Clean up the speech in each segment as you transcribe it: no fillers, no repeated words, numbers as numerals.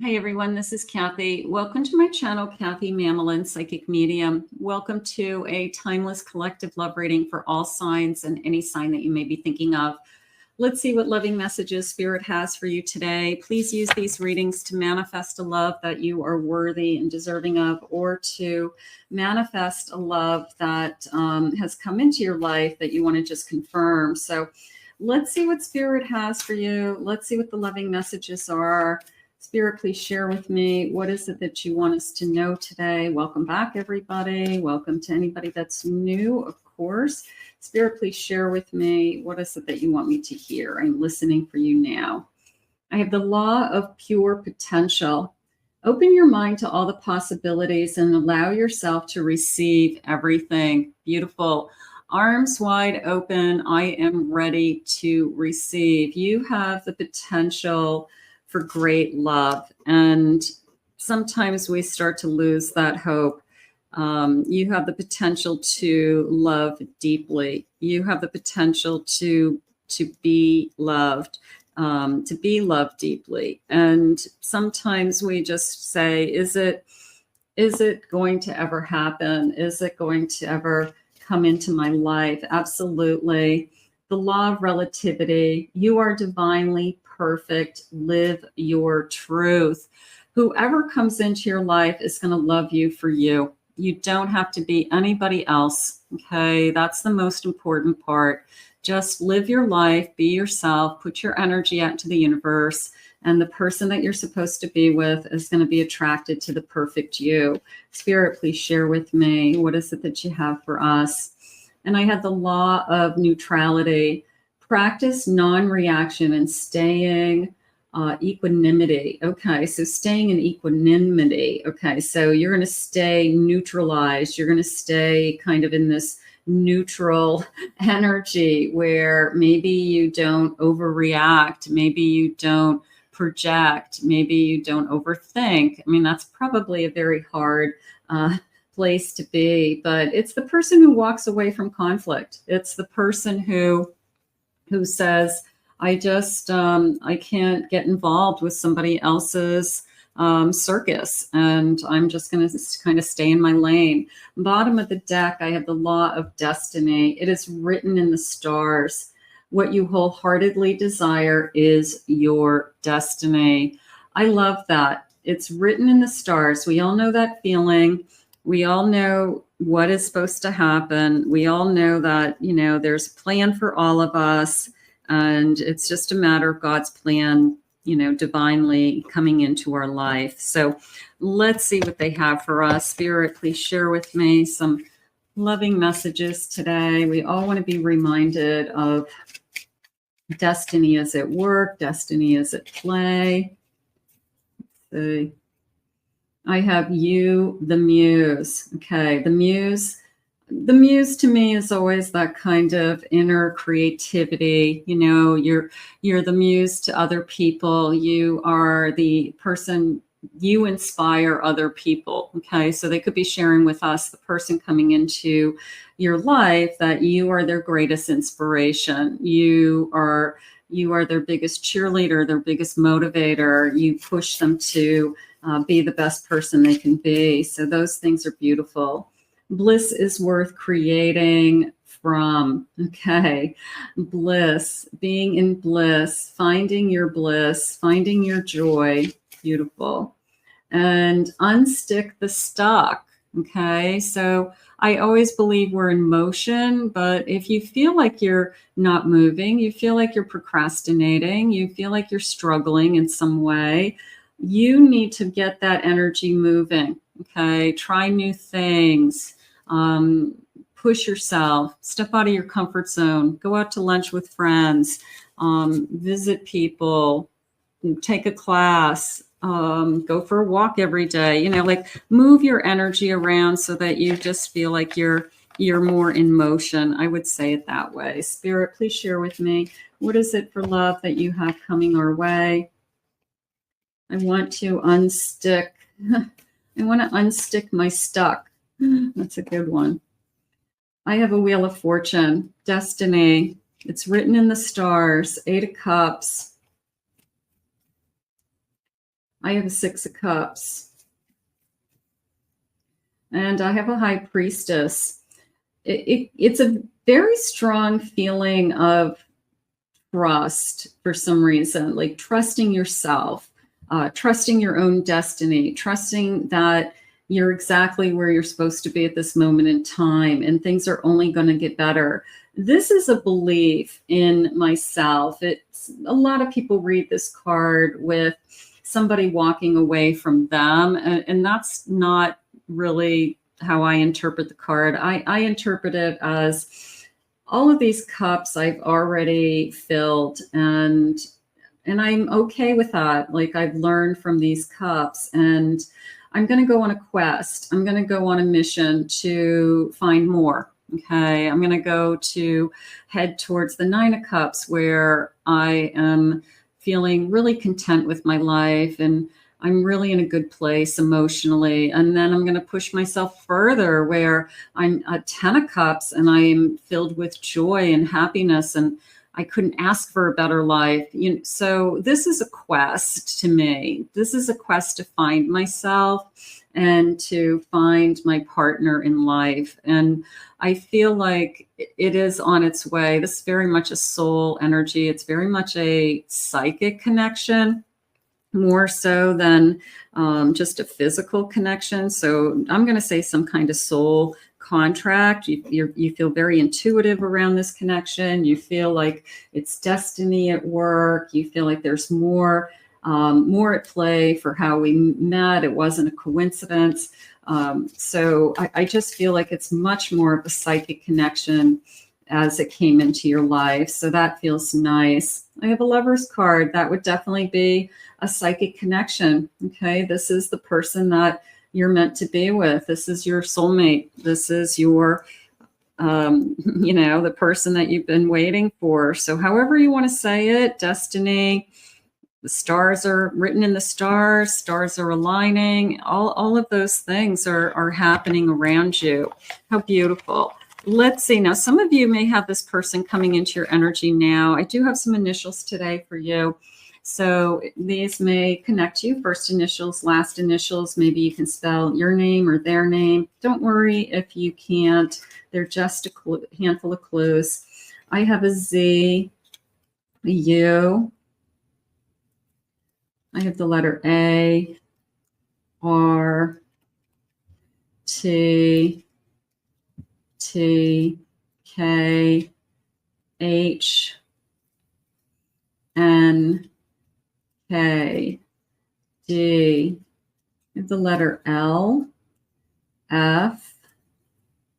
Hey everyone, this is Kathy. Welcome to my channel, Kathy Mamelin, Psychic Medium. Welcome to a timeless collective love reading for all signs and any sign that you may be thinking of. Let's see what loving messages Spirit has for you today. Please use these readings to manifest a love that you are worthy and deserving of, or to manifest a love that has come into your life that you want to just confirm. So let's see what Spirit has for you. Let's see what the loving messages are. Spirit, please share with me, what is it that you want us to know today? Welcome back, everybody. Welcome to anybody that's new, of course. Spirit, please share with me, what is it that you want me to hear? I'm listening for you now. I have the law of pure potential. Open your mind to all the possibilities and allow yourself to receive everything. Beautiful. Arms wide open. I am ready to receive. You have the potential for great love. And sometimes we start to lose that hope. You have the potential to love deeply. You have the potential to be loved deeply. And sometimes we just say, is it going to ever happen? Is it going to ever come into my life? Absolutely. The law of relativity. You are divinely perfect. Live your truth. Whoever comes into your life is going to love you for you. You don't have to be anybody else. Okay. That's the most important part. Just live your life, be yourself, put your energy out to the universe, and the person that you're supposed to be with is going to be attracted to the perfect you. Spirit, please share with me, what is it that you have for us? And I had the law of neutrality. Practice non-reaction and staying equanimity. Okay, so staying in equanimity. Okay, so you're going to stay neutralized. You're going to stay kind of in this neutral energy where maybe you don't overreact. Maybe you don't project. Maybe you don't overthink. I mean, that's probably a very hard place to be, but it's the person who walks away from conflict. It's the person who says, I just, I can't get involved with somebody else's circus, and I'm just going to kind of stay in my lane. Bottom of the deck, I have the law of destiny. It is written in the stars. What you wholeheartedly desire is your destiny. I love that. It's written in the stars. We all know that feeling. We all know what is supposed to happen. We all know that, you know, there's a plan for all of us. And it's just a matter of God's plan, you know, divinely coming into our life. So let's see what they have for us. Spirit, please share with me some loving messages today. We all want to be reminded of destiny is at work, destiny is at play. Let's see. I have you, the Muse. Okay, the Muse. The Muse to me is always that kind of inner creativity. You know, you're the muse to other people. You are the person, you inspire other people. Okay, so they could be sharing with us, the person coming into your life, that you are their greatest inspiration. You are their biggest cheerleader, their biggest motivator. You push them to be the best person they can be. So those things are beautiful. Bliss is worth creating from. Okay. Bliss, being in bliss, finding your bliss, finding your joy. Beautiful. And unstick the stuck. Okay. So I always believe we're in motion, but if you feel like you're not moving, you feel like you're procrastinating, you feel like you're struggling in some way, you need to get that energy moving. Okay. Try new things. Push yourself, step out of your comfort zone, go out to lunch with friends, visit people, take a class, go for a walk every day, you know, like move your energy around so that you just feel like you're more in motion. I would say it that way. Spirit, please share with me, what is it for love that you have coming our way? I want to unstick. I want to unstick my stuck. That's a good one. I have a Wheel of Fortune, destiny. It's written in the stars, 8 of Cups. I have a Six of Cups. And I have a High Priestess. It's a very strong feeling of trust for some reason, like trusting yourself, trusting your own destiny, trusting that you're exactly where you're supposed to be at this moment in time, and things are only going to get better. This is a belief in myself. It's a lot of people read this card with somebody walking away from them, and that's not really how I interpret the card. I interpret it as all of these cups I've already filled, and I'm okay with that. Like, I've learned from these cups, and I'm going to go on a quest. I'm going to go on a mission to find more. Okay. I'm going to go to head towards the Nine of Cups, where I am feeling really content with my life, and I'm really in a good place emotionally. And then I'm going to push myself further, where I'm a Ten of Cups and I'm filled with joy and happiness, and I couldn't ask for a better life. So this is a quest to me. This is a quest to find myself and to find my partner in life. And I feel like it is on its way. This is very much a soul energy. It's very much a psychic connection, more so than just a physical connection. So I'm going to say some kind of soul contract. You feel very intuitive around this connection. You feel like it's destiny at work. You feel like there's more at play for how we met. It wasn't a coincidence. So I just feel like it's much more of a psychic connection as it came into your life. So that feels nice. I have a Lover's card. That would definitely be a psychic connection. Okay. This is the person that you're meant to be with. This is your soulmate. This is your, the person that you've been waiting for. So however you want to say it, destiny, the stars are written in the stars, stars are aligning. All of those things are happening around you. How beautiful. Let's see. Now, some of you may have this person coming into your energy now. I do have some initials today for you. So these may connect you. First initials, last initials. Maybe you can spell your name or their name. Don't worry if you can't. They're just a handful of clues. I have a Z, a U. I have the letter A, R, T, T, K, H, N, K, D. I have the letter L, F,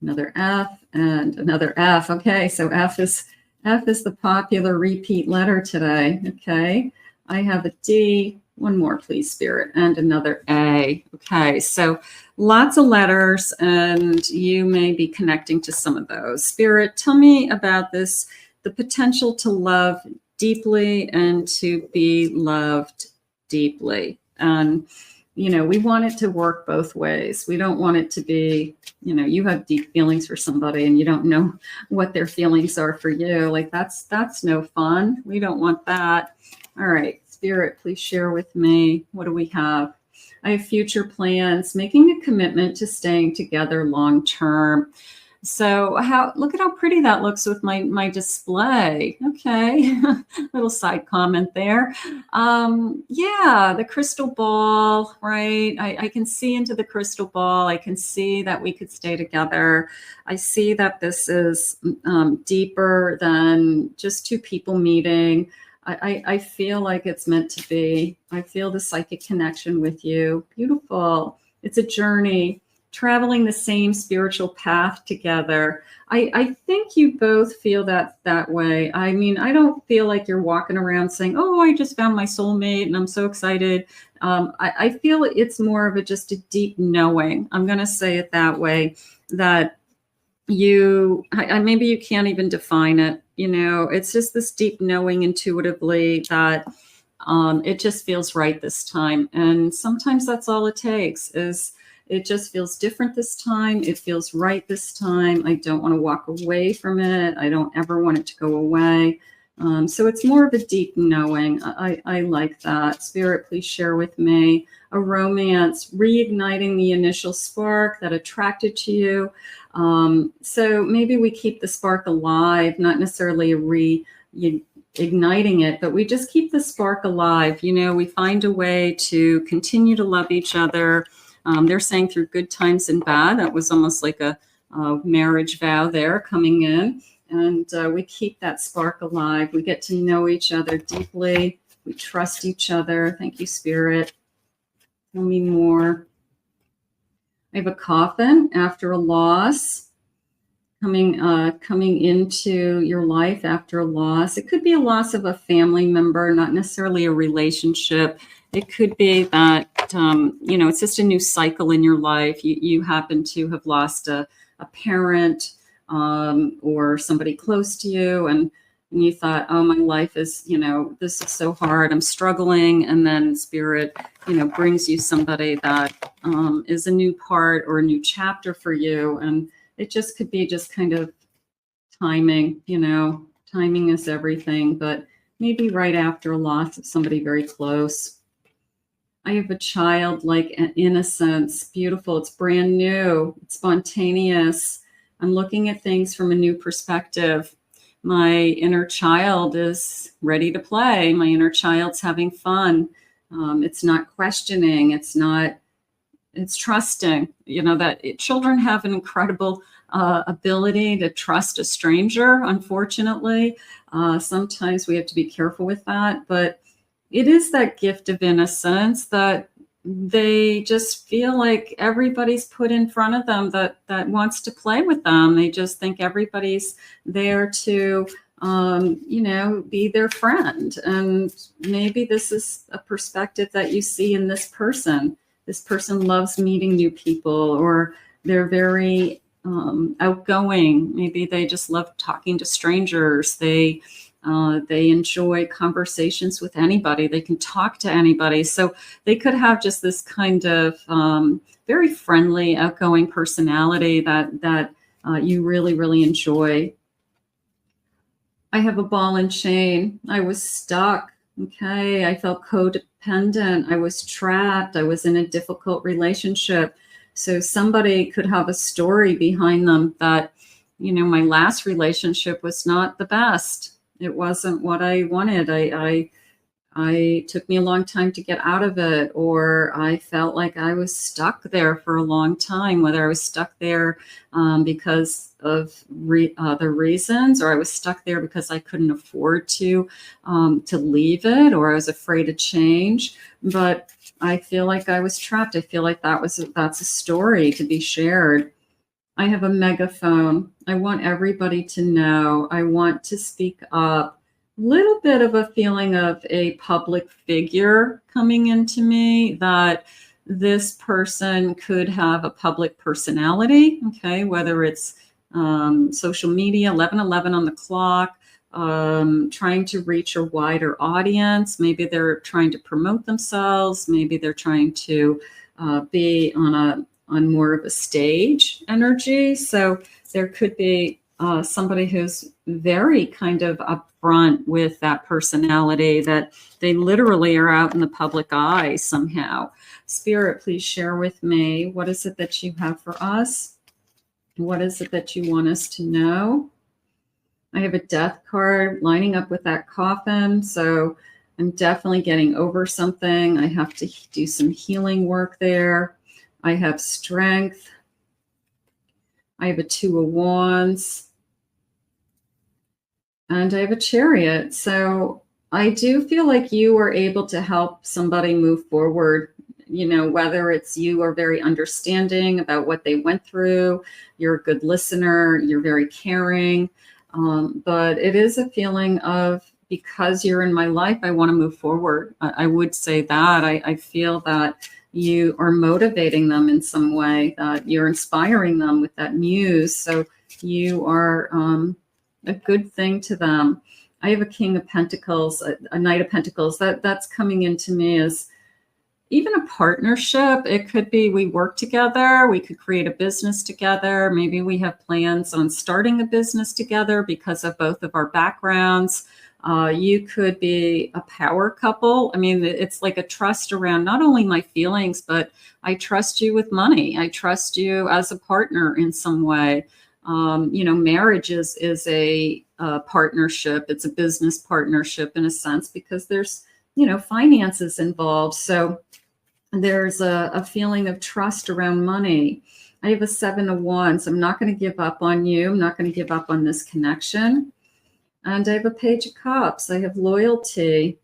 another F, and another F. Okay, so F is the popular repeat letter today. Okay, I have a D. One more, please, Spirit, and another A. Okay, so lots of letters, and you may be connecting to some of those. Spirit, tell me about this, the potential to love deeply and to be loved deeply. And, we want it to work both ways. We don't want it to be, you have deep feelings for somebody and you don't know what their feelings are for you. Like that's no fun. We don't want that. All right. Spirit, please share with me. What do we have? I have future plans, making a commitment to staying together long term. So look at how pretty that looks with my display. Okay, little side comment there. Yeah, the crystal ball, right? I can see into the crystal ball. I can see that we could stay together. I see that this is deeper than just two people meeting. I feel like it's meant to be. I feel the psychic connection with you. Beautiful. It's a journey, traveling the same spiritual path together. I think you both feel that way. I mean, I don't feel like you're walking around saying, oh, I just found my soulmate and I'm so excited. I feel it's more of just a deep knowing. I'm going to say it that way, that maybe you can't even define it. It's just this deep knowing intuitively that it just feels right this time. And sometimes that's all it takes, is it just feels different this time. It feels right this time. I don't want to walk away from it. I don't ever want it to go away. So it's more of a deep knowing. I like that. Spirit, please share with me a romance, reigniting the initial spark that attracted to you. So maybe we keep the spark alive, not necessarily igniting it, but we just keep the spark alive. You know, we find a way to continue to love each other. They're saying through good times and bad. That was almost like a marriage vow there coming in. And we keep that spark alive. We get to know each other deeply. We trust each other. Thank you, Spirit. Tell me more. I have a coffin after a loss coming into your life after a loss. It could be a loss of a family member, not necessarily a relationship. It could be that, you know, it's just a new cycle in your life. You happen to have lost a parent, or somebody close to you, and you thought, oh, my life is, you know, this is so hard, I'm struggling, and then Spirit, you know, brings you somebody that is a new part or a new chapter for you. And it just could be just kind of timing, you know, timing is everything, but maybe right after a loss of somebody very close. I have a childlike innocence, beautiful, it's brand new, it's spontaneous. I'm looking at things from a new perspective. My inner child is ready to play. My inner child's having fun. It's not questioning. It's trusting. You know, that children have an incredible ability to trust a stranger, unfortunately. Sometimes we have to be careful with that. But it is that gift of innocence that they just feel like everybody's put in front of them that wants to play with them. They just think everybody's there to, you know, be their friend. And maybe this is a perspective that you see in this person. This person loves meeting new people, or they're very outgoing. Maybe they just love talking to strangers. They enjoy conversations with anybody. They can talk to anybody. So they could have just this kind of very friendly, outgoing personality that you really, really enjoy. I have a ball and chain. I was stuck. Okay. I felt codependent. I was trapped. I was in a difficult relationship. So somebody could have a story behind them that, you know, my last relationship was not the best. It wasn't what I wanted. I took me a long time to get out of it, or I felt like I was stuck there for a long time, whether I was stuck there because of the reasons, or I was stuck there because I couldn't afford to leave it, or I was afraid of change. But I feel like I was trapped. I feel like that's a story to be shared. I have a megaphone. I want everybody to know. I want to speak up. Little bit of a feeling of a public figure coming into me, that this person could have a public personality, okay, whether it's social media, 11:11 on the clock, trying to reach a wider audience. Maybe they're trying to promote themselves. Maybe they're trying to be on more of a stage energy. So there could be somebody who's very kind of upfront with that personality, that they literally are out in the public eye somehow. Spirit, please share with me, what is it that you have for us? What is it that you want us to know? I have a death card lining up with that coffin. So I'm definitely getting over something. I have to do some healing work there. I have strength. I have a 2 of Wands. And I have a Chariot. So I do feel like you are able to help somebody move forward, you know, whether it's you are very understanding about what they went through, you're a good listener, you're very caring. But it is a feeling of, because you're in my life, I want to move forward. I would say that. I feel that you are motivating them in some way, that you're inspiring them with that muse. So you are a good thing to them. I have a King of Pentacles, a Knight of Pentacles. That's coming into me as even a partnership. It could be we work together. We could create a business together. Maybe we have plans on starting a business together because of both of our backgrounds. You could be a power couple. I mean, it's like a trust around not only my feelings, but I trust you with money. I trust you as a partner in some way. You know, marriage is a partnership. It's a business partnership in a sense, because there's, you know, finances involved. So there's a feeling of trust around money. I have a 7 of Wands. I'm not going to give up on you. I'm not going to give up on this connection. And I have a Page of Cups. I have loyalty.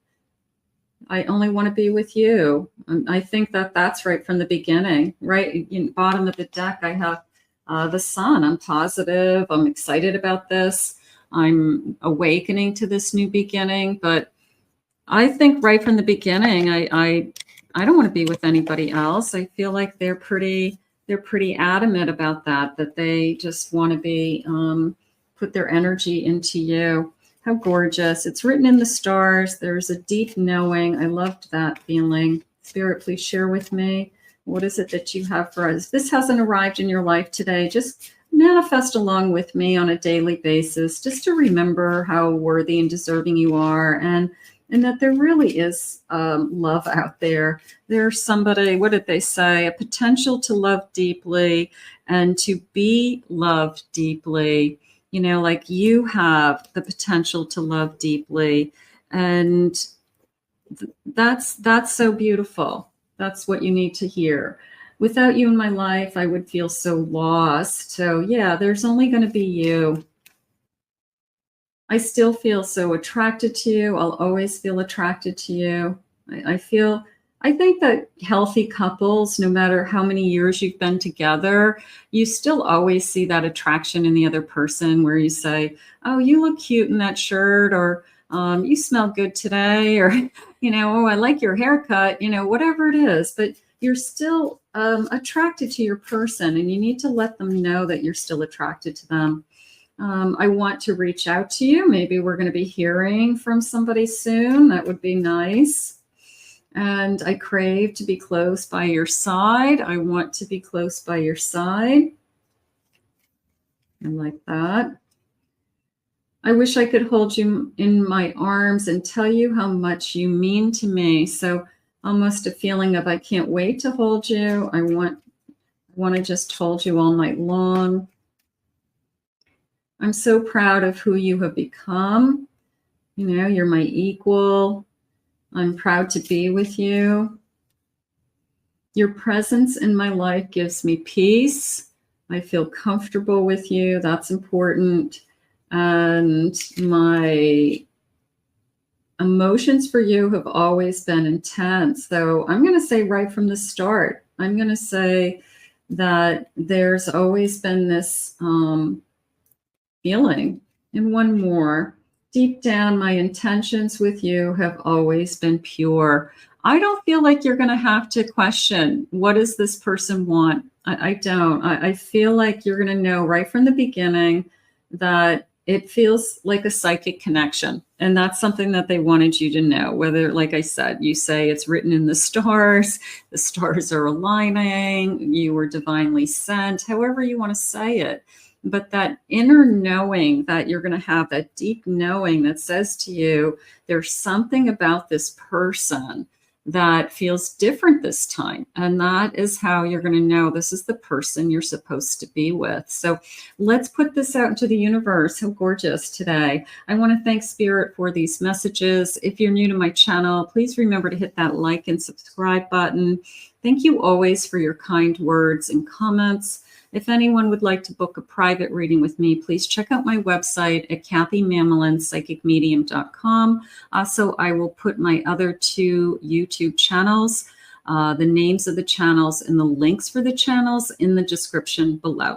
I only want to be with you. And I think that that's right from the beginning, right? In the bottom of the deck, I have the Sun. I'm positive. I'm excited about this. I'm awakening to this new beginning. But I think right from the beginning, I don't want to be with anybody else. I feel like they're pretty adamant about that they just want to be, put their energy into you. How gorgeous. It's written in the stars. There's a deep knowing. I loved that feeling. Spirit, please share with me. What is it that you have for us? If this hasn't arrived in your life today, just manifest along with me on a daily basis, just to remember how worthy and deserving you are, and that there really is love out there. There's somebody, what did they say? A potential to love deeply and to be loved deeply. You know, like you have the potential to love deeply. And that's so beautiful. That's what you need to hear. Without you in my life, I would feel so lost. So yeah, there's only going to be you. I still feel so attracted to you. I'll always feel attracted to you. I think that healthy couples, no matter how many years you've been together, you still always see that attraction in the other person, where you say, oh, you look cute in that shirt, or you smell good today, or, you know, oh, I like your haircut, you know, whatever it is. But you're still attracted to your person, and you need to let them know that you're still attracted to them. I want to reach out to you. Maybe we're going to be hearing from somebody soon. That would be nice. And I crave to be close by your side. I want to be close by your side. I like that. I wish I could hold you in my arms and tell you how much you mean to me. So almost a feeling of I can't wait to hold you. I want to just hold you all night long. I'm so proud of who you have become. You know, you're my equal. I'm proud to be with you. Your presence in my life gives me peace. I feel comfortable with you. That's important. And my emotions for you have always been intense. So I'm going to say right from the start, I'm going to say that there's always been this feeling. And one more. Deep down, my intentions with you have always been pure. I don't feel like you're going to have to question, what does this person want? I don't. I feel like you're going to know right from the beginning that it feels like a psychic connection. And that's something that they wanted you to know. Whether, like I said, you say it's written in the stars are aligning, you were divinely sent, however you want to say it. But that inner knowing that you're going to have, that deep knowing that says to you, there's something about this person that feels different this time. And that is how you're going to know this is the person you're supposed to be with. So let's put this out into the universe. How gorgeous today. I want to thank Spirit for these messages. If you're new to my channel, please remember to hit that like and subscribe button. Thank you always for your kind words and comments. If anyone would like to book a private reading with me, please check out my website at KathyMamolin.psychicmedium.com. Also, I will put my other 2 YouTube channels, the names of the channels and the links for the channels in the description below.